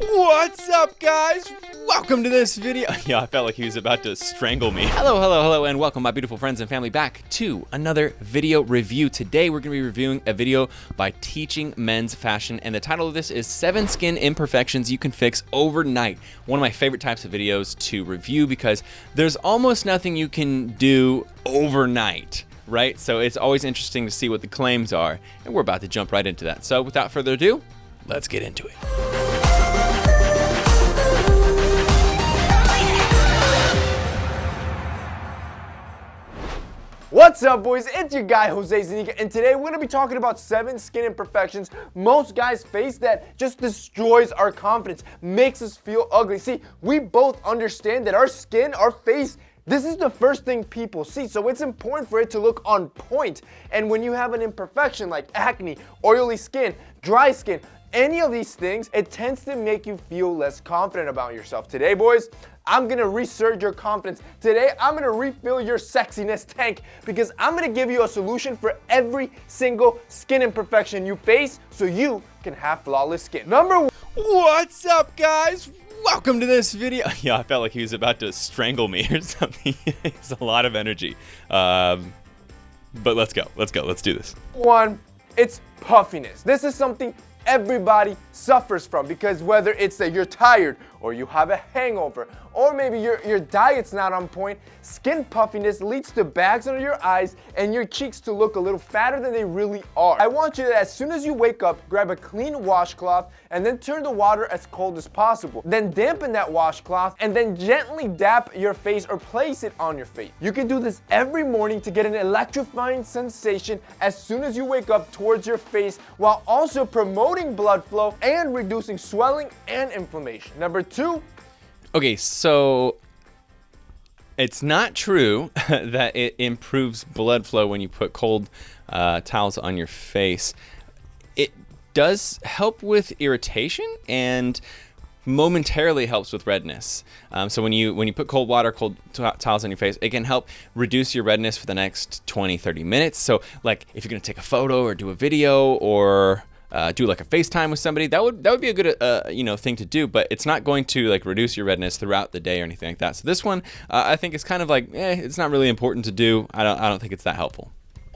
What's up, guys? Welcome to this video. Yeah, I felt like he was about to strangle me. Hello, and welcome, my beautiful friends and family, back to another video review. Today, we're going to be reviewing a video by Teaching Men's Fashion, and the title of this is 7 Skin Imperfections You Can Fix Overnight. One of my favorite types of videos to review because there's almost nothing you can do overnight, right? So it's always interesting to see what the claims are, and we're about to jump right into that. So without further ado, let's get into it. What's up, boys? It's your guy Jose Zanika, and today we're going to be talking about 7 skin imperfections most guys face that just destroys our confidence, makes us feel ugly. See, we both understand that our skin, our face, this is the first thing people see, so it's important for it to look on point. And when you have an imperfection like acne, oily skin, dry skin, any of these things, it tends to make you feel less confident about yourself. Today, boys, I'm gonna resurge your confidence. Today, I'm gonna refill your sexiness tank because I'm gonna give you a solution for every single skin imperfection you face so you can have flawless skin. Number 1. What's up, guys? Welcome to this video. Yeah, I felt like he was about to strangle me or something. It's a lot of energy. But let's go. Let's do this. 1, it's puffiness. This is something everybody suffers from because whether it's that you're tired or you have a hangover or maybe your diet's not on point, skin puffiness leads to bags under your eyes and your cheeks to look a little fatter than they really are. I want you to, as soon as you wake up, grab a clean washcloth and then turn the water as cold as possible. Then dampen that washcloth and then gently dap your face or place it on your face. You can do this every morning to get an electrifying sensation as soon as you wake up towards your face while also promoting blood flow and reducing swelling and inflammation. Number 2. Okay, so it's not true that it improves blood flow when you put cold towels on your face. It does help with irritation and momentarily helps with redness. So when you put cold water, cold towels on your face, it can help reduce your redness for the next 20-30 minutes. So like if you're gonna take a photo or do a video or do like a FaceTime with somebody, that would be a good thing to do, but it's not going to like reduce your redness throughout the day or anything like that. So this one I think is kind of like it's not really important to do. I don't think it's that helpful.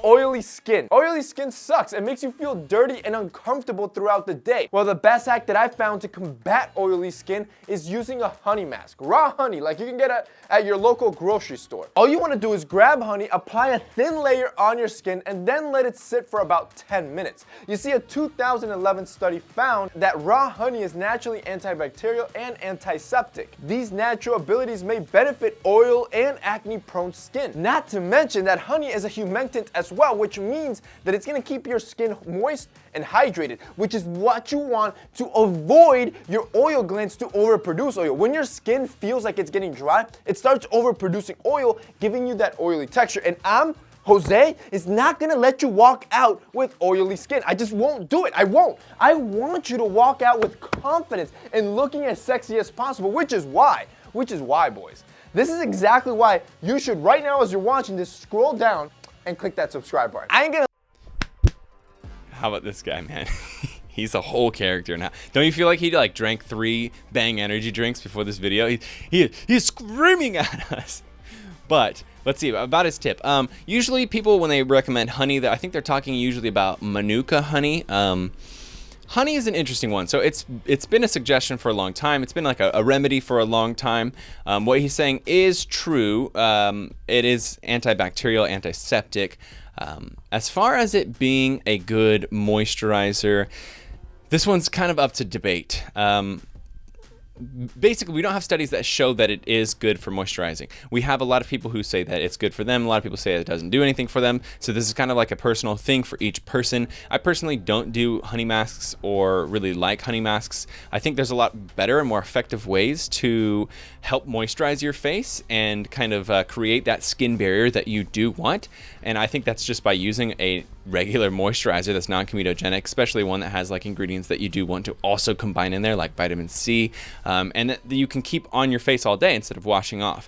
Oily skin. Oily skin sucks. It makes you feel dirty and uncomfortable throughout the day. Well, the best hack that I found to combat oily skin is using a honey mask. Raw honey, like you can get at your local grocery store. All you want to do is grab honey, apply a thin layer on your skin, and then let it sit for about 10 minutes. You see, a 2011 study found that raw honey is naturally antibacterial and antiseptic. These natural abilities may benefit oil and acne-prone skin. Not to mention that honey is a humectant as well, which means that it's going to keep your skin moist and hydrated, which is what you want to avoid your oil glands to overproduce oil. When your skin feels like it's getting dry, it starts overproducing oil, giving you that oily texture. And Jose is not gonna let you walk out with oily skin. I just won't do it. I won't. I want you to walk out with confidence and looking as sexy as possible, which is why, boys. This is exactly why you should, right now as you're watching this, scroll down and click that subscribe button. I ain't gonna. How about this guy, man? He's a whole character now. Don't you feel like he like drank 3 Bang energy drinks before this video? He's screaming at us. But let's see about his tip. Usually people, when they recommend honey, I think they're talking usually about Manuka honey. Honey is an interesting one. So it's been a suggestion for a long time. It's been like a remedy for a long time. What he's saying is true. It is antibacterial, antiseptic. As far as it being a good moisturizer, this one's kind of up to debate. Basically, we don't have studies that show that it is good for moisturizing. We have a lot of people who say that it's good for them. A lot of people say it doesn't do anything for them. So this is kind of like a personal thing for each person. I personally don't do honey masks or really like honey masks. I think there's a lot better and more effective ways to help moisturize your face and kind of create that skin barrier that you do want. And I think that's just by using a regular moisturizer that's non-comedogenic, especially one that has like ingredients that you do want to also combine in there, like vitamin C, and that you can keep on your face all day instead of washing off.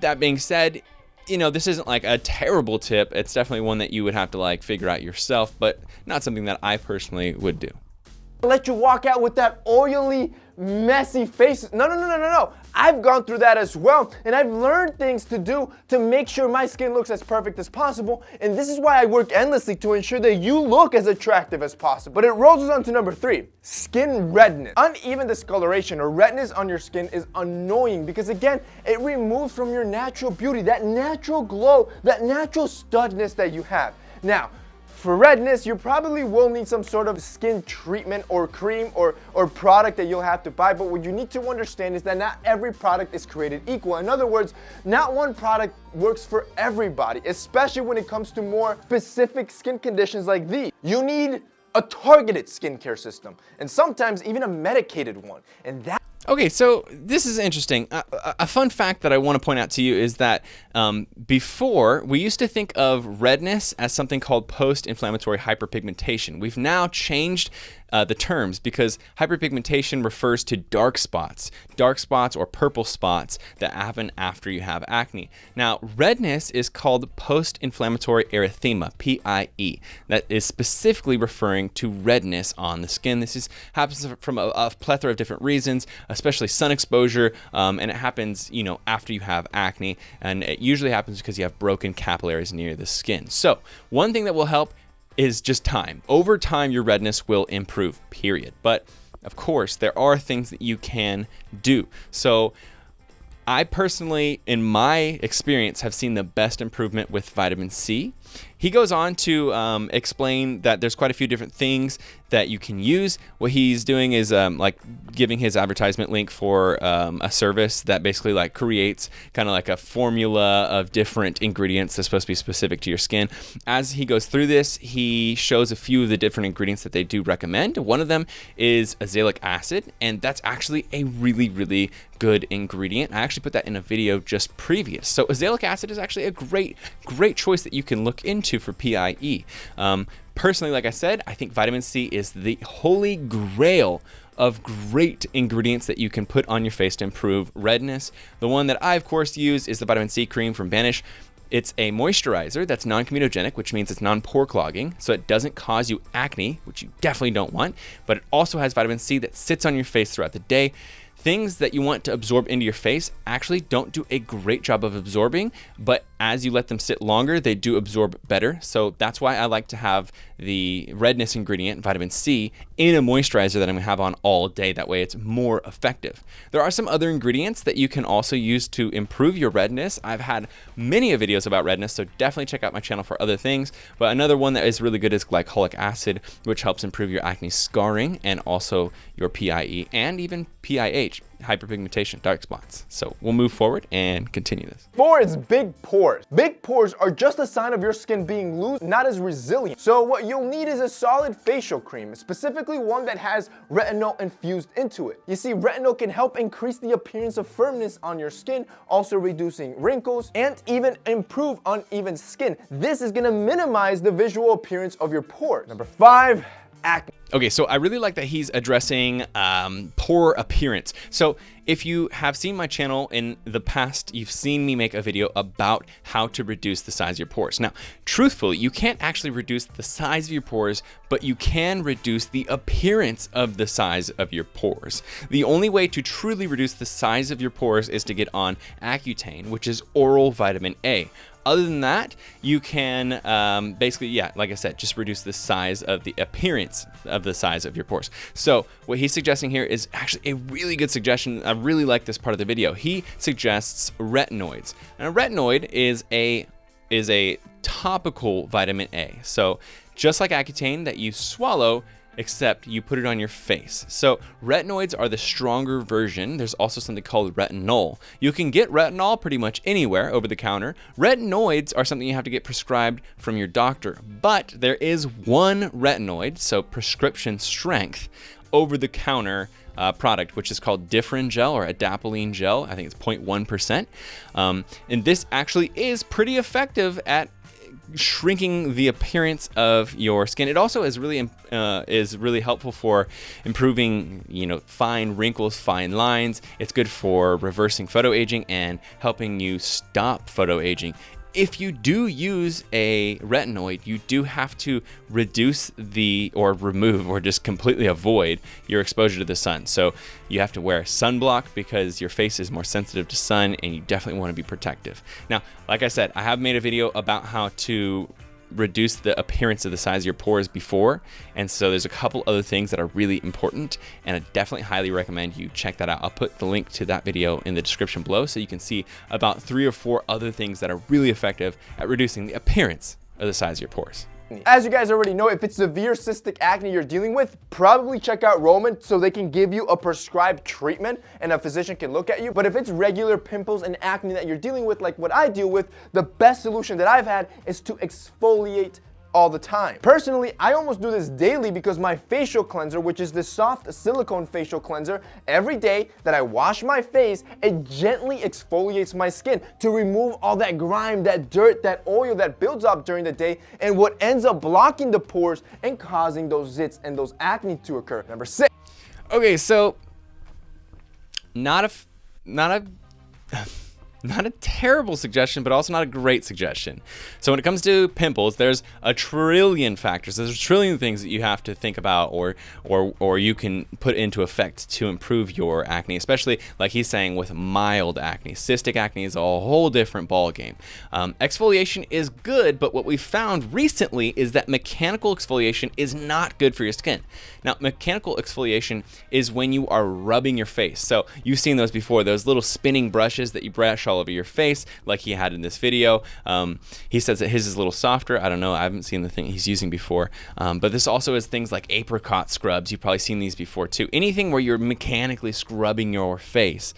That being said, you know, this isn't like a terrible tip. It's definitely one that you would have to like figure out yourself, but not something that I personally would do. Let you walk out with that oily, messy faces. No. I've gone through that as well, and I've learned things to do to make sure my skin looks as perfect as possible, and this is why I work endlessly to ensure that you look as attractive as possible. But it rolls us on to number 3, skin redness. Uneven discoloration or redness on your skin is annoying because, again, it removes from your natural beauty, that natural glow, that natural studness that you have. Now, for redness, you probably will need some sort of skin treatment or cream or product that you'll have to buy, but what you need to understand is that not every product is created equal. In other words, not one product works for everybody, especially when it comes to more specific skin conditions like these. You need a targeted skincare system, and sometimes even a medicated one, and that. Okay, so this is interesting. A fun fact that I want to point out to you is that before, we used to think of redness as something called post-inflammatory hyperpigmentation. We've now changed the terms because hyperpigmentation refers to dark spots or purple spots that happen after you have acne. Now, redness is called post-inflammatory erythema, PIE. That is specifically referring to redness on the skin. This happens from a plethora of different reasons, especially sun exposure, and it happens, after you have acne, and it usually happens because you have broken capillaries near the skin. So, one thing that will help is just time. Over time, your redness will improve, period. But of course, there are things that you can do. So I personally, in my experience, have seen the best improvement with vitamin C. He goes on to explain that there's quite a few different things that you can use. What he's doing is like giving his advertisement link for a service that basically like creates kind of like a formula of different ingredients that's supposed to be specific to your skin. As he goes through this, he shows a few of the different ingredients that they do recommend. One of them is azelaic acid, and that's actually a really, really good ingredient. I actually put that in a video just previous. So azelaic acid is actually a great choice that you can look into for PIE. Personally, like I said, I think vitamin C is the holy grail of great ingredients that you can put on your face to improve redness. The one that I, of course, use is the vitamin C cream from Banish. It's a moisturizer that's non-comedogenic, which means it's non-pore clogging, so it doesn't cause you acne, which you definitely don't want, but it also has vitamin C that sits on your face throughout the day. Things that you want to absorb into your face actually don't do a great job of absorbing, but as you let them sit longer, they do absorb better. So that's why I like to have the redness ingredient, vitamin C, in a moisturizer that I'm gonna have on all day. That way it's more effective. There are some other ingredients that you can also use to improve your redness. I've had many videos about redness, so definitely check out my channel for other things. But another one that is really good is glycolic acid, which helps improve your acne scarring and also your PIE and even PIH, hyperpigmentation, dark spots. So we'll move forward and continue this. 4 is big pores. Big pores are just a sign of your skin being loose, not as resilient. So what you'll need is a solid facial cream, specifically one that has retinol infused into it. You see, retinol can help increase the appearance of firmness on your skin, also reducing wrinkles and even improve uneven skin. This is gonna minimize the visual appearance of your pores. Number 5, acne. Okay, so I really like that he's addressing pore appearance. So if you have seen my channel in the past, you've seen me make a video about how to reduce the size of your pores. Now, truthfully, you can't actually reduce the size of your pores, but you can reduce the appearance of the size of your pores. The only way to truly reduce the size of your pores is to get on Accutane, which is oral vitamin A. Other than that, you can basically, yeah, like I said, just reduce the size of the appearance of the size of your pores. So what he's suggesting here is actually a really good suggestion. I really like this part of the video. He suggests retinoids. Now, a retinoid is a topical vitamin A. So just like Accutane that you swallow, except you put it on your face. So retinoids are the stronger version. There's also something called retinol. You can get retinol pretty much anywhere over the counter. Retinoids are something you have to get prescribed from your doctor, but there is one retinoid, so prescription strength, over the counter product, which is called Differin gel or adapalene gel. I think it's 0.1%. And this actually is pretty effective at shrinking the appearance of your skin. It also is really helpful for improving, fine wrinkles, fine lines. It's good for reversing photo aging and helping you stop photo aging. if you do use a retinoid, you do have to reduce or remove or just completely avoid your exposure to the sun. So you have to wear sunblock because your face is more sensitive to sun, and you definitely want to be protective. Now, like I said, I have made a video about how to reduce the appearance of the size of your pores before, and so there's a couple other things that are really important, and I definitely highly recommend you check that out. I'll put the link to that video in the description below so you can see about 3 or 4 other things that are really effective at reducing the appearance of the size of your pores. As you guys already know, if it's severe cystic acne you're dealing with, probably check out Roman so they can give you a prescribed treatment and a physician can look at you. But if it's regular pimples and acne that you're dealing with, like what I deal with, the best solution that I've had is to exfoliate all the time. Personally, I almost do this daily because my facial cleanser, which is this soft silicone facial cleanser, every day that I wash my face, it gently exfoliates my skin to remove all that grime, that dirt, that oil that builds up during the day, and what ends up blocking the pores and causing those zits and those acne to occur. Number 6. Okay, so not a terrible suggestion, but also not a great suggestion. So when it comes to pimples, there's a trillion factors. There's a trillion things that you have to think about or you can put into effect to improve your acne, especially like he's saying with mild acne. Cystic acne is a whole different ballgame. Exfoliation is good, but what we found recently is that mechanical exfoliation is not good for your skin. Now, mechanical exfoliation is when you are rubbing your face. So you've seen those before, those little spinning brushes that you brush all over your face like he had in this video. He says that his is a little softer. I don't know, I haven't seen the thing he's using before, but this also is things like apricot scrubs. You've probably seen these before too. Anything where you're mechanically scrubbing your face,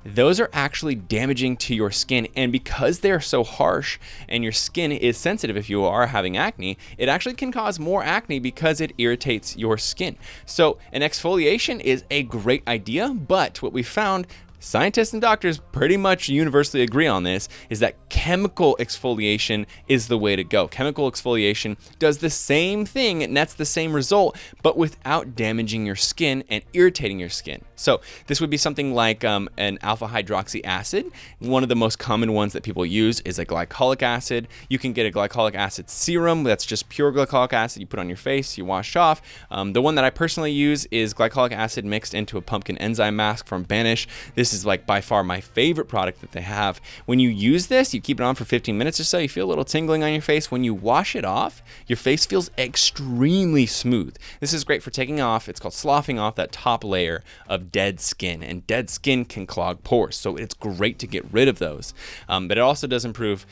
those are actually damaging to your skin, and because they're so harsh and your skin is sensitive if you are having acne, it actually can cause more acne because it irritates your skin. So an exfoliation is a great idea, but what we found, scientists and doctors pretty much universally agree on this, is that chemical exfoliation is the way to go. Chemical exfoliation does the same thing, it nets the same result, but without damaging your skin and irritating your skin. So this would be something like an alpha hydroxy acid. One of the most common ones that people use is a glycolic acid. You can get a glycolic acid serum that's just pure glycolic acid you put on your face, you wash off. The one that I personally use is glycolic acid mixed into a pumpkin enzyme mask from Banish. This is like by far my favorite product that they have. When you use this, you keep it on for 15 minutes or so, you feel a little tingling on your face. When you wash it off, your face feels extremely smooth. This is great for taking off, it's called sloughing off that top layer of dead skin, and dead skin can clog pores, so it's great to get rid of those. But it also does improve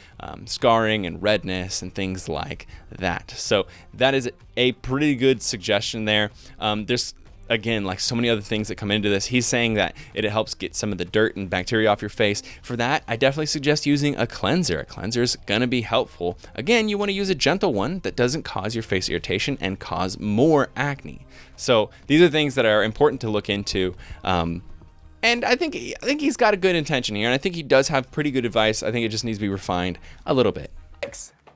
scarring and redness and things like that. So that is a pretty good suggestion there. There's again, like so many other things that come into this. He's saying that it helps get some of the dirt and bacteria off your face. For that, I definitely suggest using a cleanser. A cleanser is going to be helpful. Again, you want to use a gentle one that doesn't cause your face irritation and cause more acne. So these are things that are important to look into. And I think he's got a good intention here, and I think he does have pretty good advice. I think it just needs to be refined a little bit.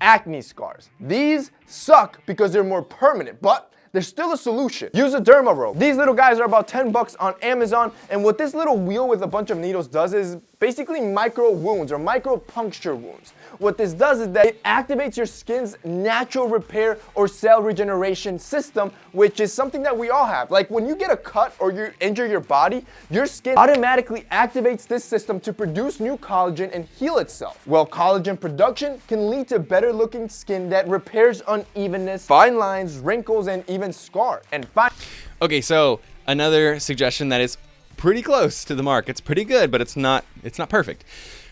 Acne scars. These suck because they're more permanent, but there's still a solution. Use a derma robe. These little guys are about 10 bucks on Amazon, and what this little wheel with a bunch of needles does is basically micro wounds or micro puncture wounds. What this does is that it activates your skin's natural repair or cell regeneration system, which is something that we all have. Like when you get a cut or you injure your body, your skin automatically activates this system to produce new collagen and heal itself. Well, collagen production can lead to better looking skin that repairs unevenness, fine lines, wrinkles, and even scars. And okay, so another suggestion that is pretty close to the mark. It's pretty good, but it's not perfect.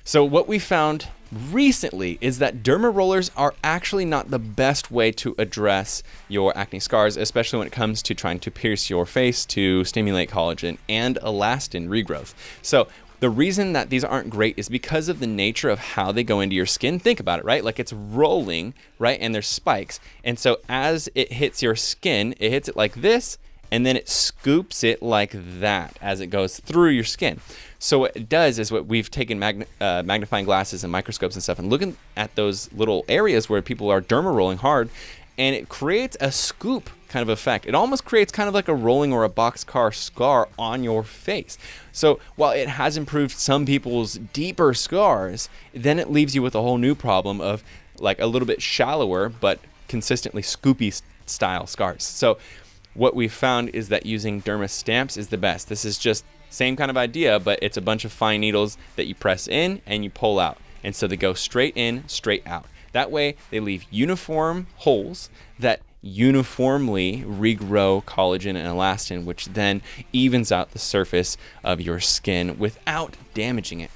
So what we found recently is that derma rollers are actually not the best way to address your acne scars, especially when it comes to trying to pierce your face to stimulate collagen and elastin regrowth. So the reason that these aren't great is because of the nature of how they go into your skin. Think about it, right? Like it's rolling, right? And there's spikes. And so as it hits your skin, it hits it like this, and then it scoops it like that as it goes through your skin. So what it does is what we've taken magnifying glasses and microscopes and stuff and looking at those little areas where people are derma rolling hard, and it creates a scoop kind of effect. It almost creates kind of like a rolling or a boxcar scar on your face. So while it has improved some people's deeper scars, then it leaves you with a whole new problem of like a little bit shallower but consistently scoopy style scars. So what we found is that using dermis stamps is the best. This is just same kind of idea, but it's a bunch of fine needles that you press in and you pull out. And so they go straight in, straight out. That way they leave uniform holes that uniformly regrow collagen and elastin, which then evens out the surface of your skin without damaging it.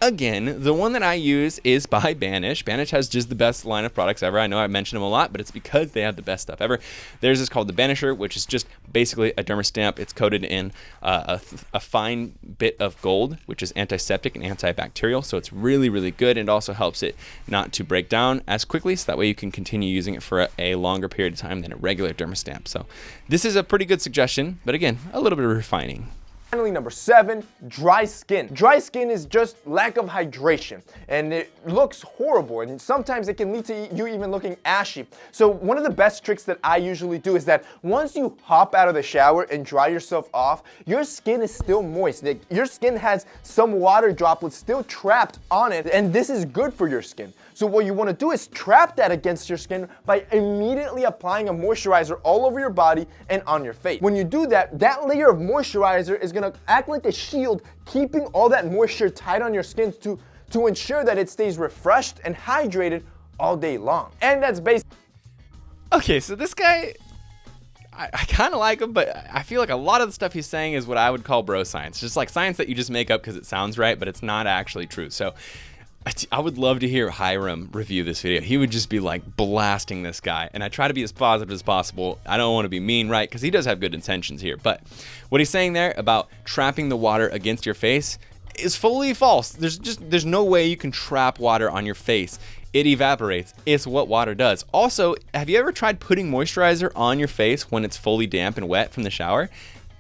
Again, the one that I use is by Banish. Banish has just the best line of products ever. I know I mention them a lot, but it's because they have the best stuff ever. Theirs is called the Banisher, which is just basically a dermis stamp. It's coated in a fine bit of gold, which is antiseptic and antibacterial. So it's really, really good, and also helps it not to break down as quickly. So that way you can continue using it for a longer period of time than a regular dermis stamp. So this is a pretty good suggestion, but again, a little bit of refining. Finally, number 7, dry skin. Dry skin is just lack of hydration, and it looks horrible, and sometimes it can lead to you even looking ashy. So one of the best tricks that I usually do is that once you hop out of the shower and dry yourself off, your skin is still moist. Your skin has some water droplets still trapped on it, and this is good for your skin. So what you want to do is trap that against your skin by immediately applying a moisturizer all over your body and on your face. When you do that, that layer of moisturizer is going to act like a shield, keeping all that moisture tight on your skin to ensure that it stays refreshed and hydrated all day long. And that's basically... Okay, so this guy, I kind of like him, but I feel like a lot of the stuff he's saying is what I would call bro science. Just like science that you just make up because it sounds right, but it's not actually true. So I would love to hear Hiram review this video. He would just be like blasting this guy. And I try to be as positive as possible. I don't want to be mean, right? Because he does have good intentions here. But what he's saying there about trapping the water against your face is fully false. There's no way you can trap water on your face. It evaporates. It's what water does. Also, have you ever tried putting moisturizer on your face when it's fully damp and wet from the shower?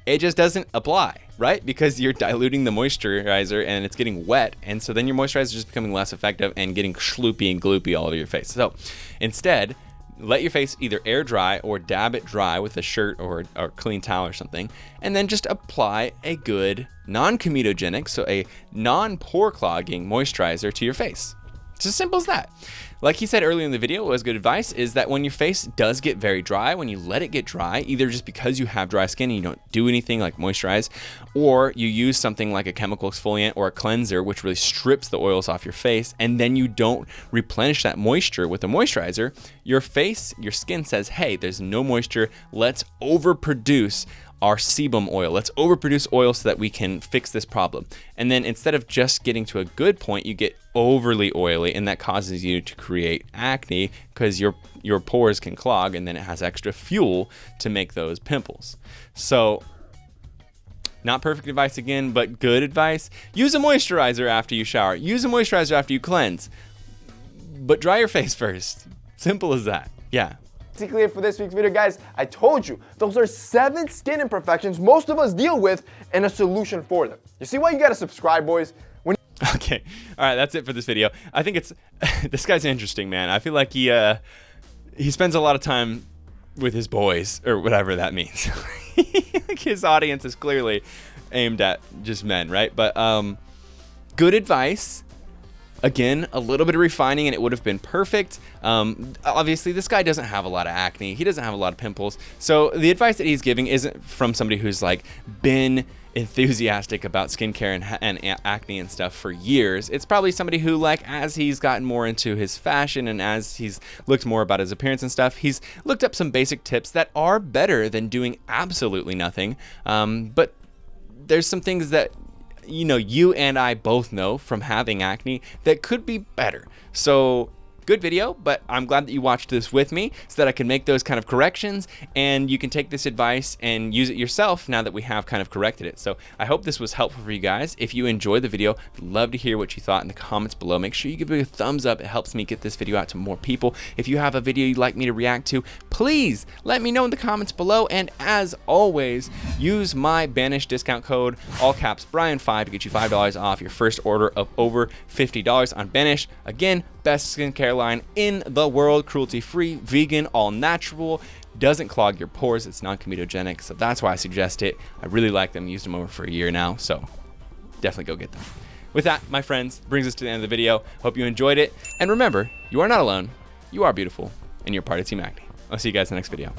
It just doesn't apply, right? Because you're diluting the moisturizer and it's getting wet, and so then your moisturizer is just becoming less effective and getting sloopy and gloopy all over your face. So instead, let your face either air dry or dab it dry with a shirt or clean towel or something, and then just apply a good non-comedogenic, so a non-pore clogging moisturizer to your face. It's as simple as that. Like he said earlier in the video, what was good advice is that when your face does get very dry, when you let it get dry, either just because you have dry skin and you don't do anything like moisturize, or you use something like a chemical exfoliant or a cleanser, which really strips the oils off your face, and then you don't replenish that moisture with a moisturizer, your skin says, hey, there's no moisture, let's overproduce our sebum oil. Let's overproduce oil so that we can fix this problem. And then instead of just getting to a good point, you get overly oily, and that causes you to create acne because your pores can clog, and then it has extra fuel to make those pimples. So not perfect advice again, but good advice. Use a moisturizer after you shower. Use a moisturizer after you cleanse. But dry your face first. Simple as that. Yeah. Basically it for this week's video, guys. I told you, those are 7 skin imperfections most of us deal with and a solution for them. You see why you gotta subscribe, boys? Okay, all right, that's it for this video. I think it's, this guy's interesting, man. I feel like he spends a lot of time with his boys, or whatever that means. Like his audience is clearly aimed at just men, right? But good advice. Again, a little bit of refining and it would have been perfect. Obviously, this guy doesn't have a lot of acne. He doesn't have a lot of pimples. So the advice that he's giving isn't from somebody who's like been enthusiastic about skincare and acne and stuff for years. It's probably somebody who, like, as he's gotten more into his fashion and as he's looked more about his appearance and stuff, he's looked up some basic tips that are better than doing absolutely nothing. But there's some things that, you know, you and I both know from having acne that could be better. So good video, but I'm glad that you watched this with me so that I can make those kind of corrections, and you can take this advice and use it yourself now that we have kind of corrected it. So I hope this was helpful for you guys. If you enjoyed the video, I'd love to hear what you thought in the comments below. Make sure you give it a thumbs up. It helps me get this video out to more people. If you have a video you'd like me to react to, please let me know in the comments below. And as always, use my Banish discount code, all caps Brian5, to get you $5 off your first order of over $50 on Banish. Again, best skincare line in the world, cruelty-free, vegan, all natural, doesn't clog your pores. It's non-comedogenic, so that's why I suggest it. I really like them. Used them over for a year now, so definitely go get them. With that, my friends, brings us to the end of the video. Hope you enjoyed it. And remember, you are not alone. You are beautiful, and you're part of Team Acne. I'll see you guys in the next video.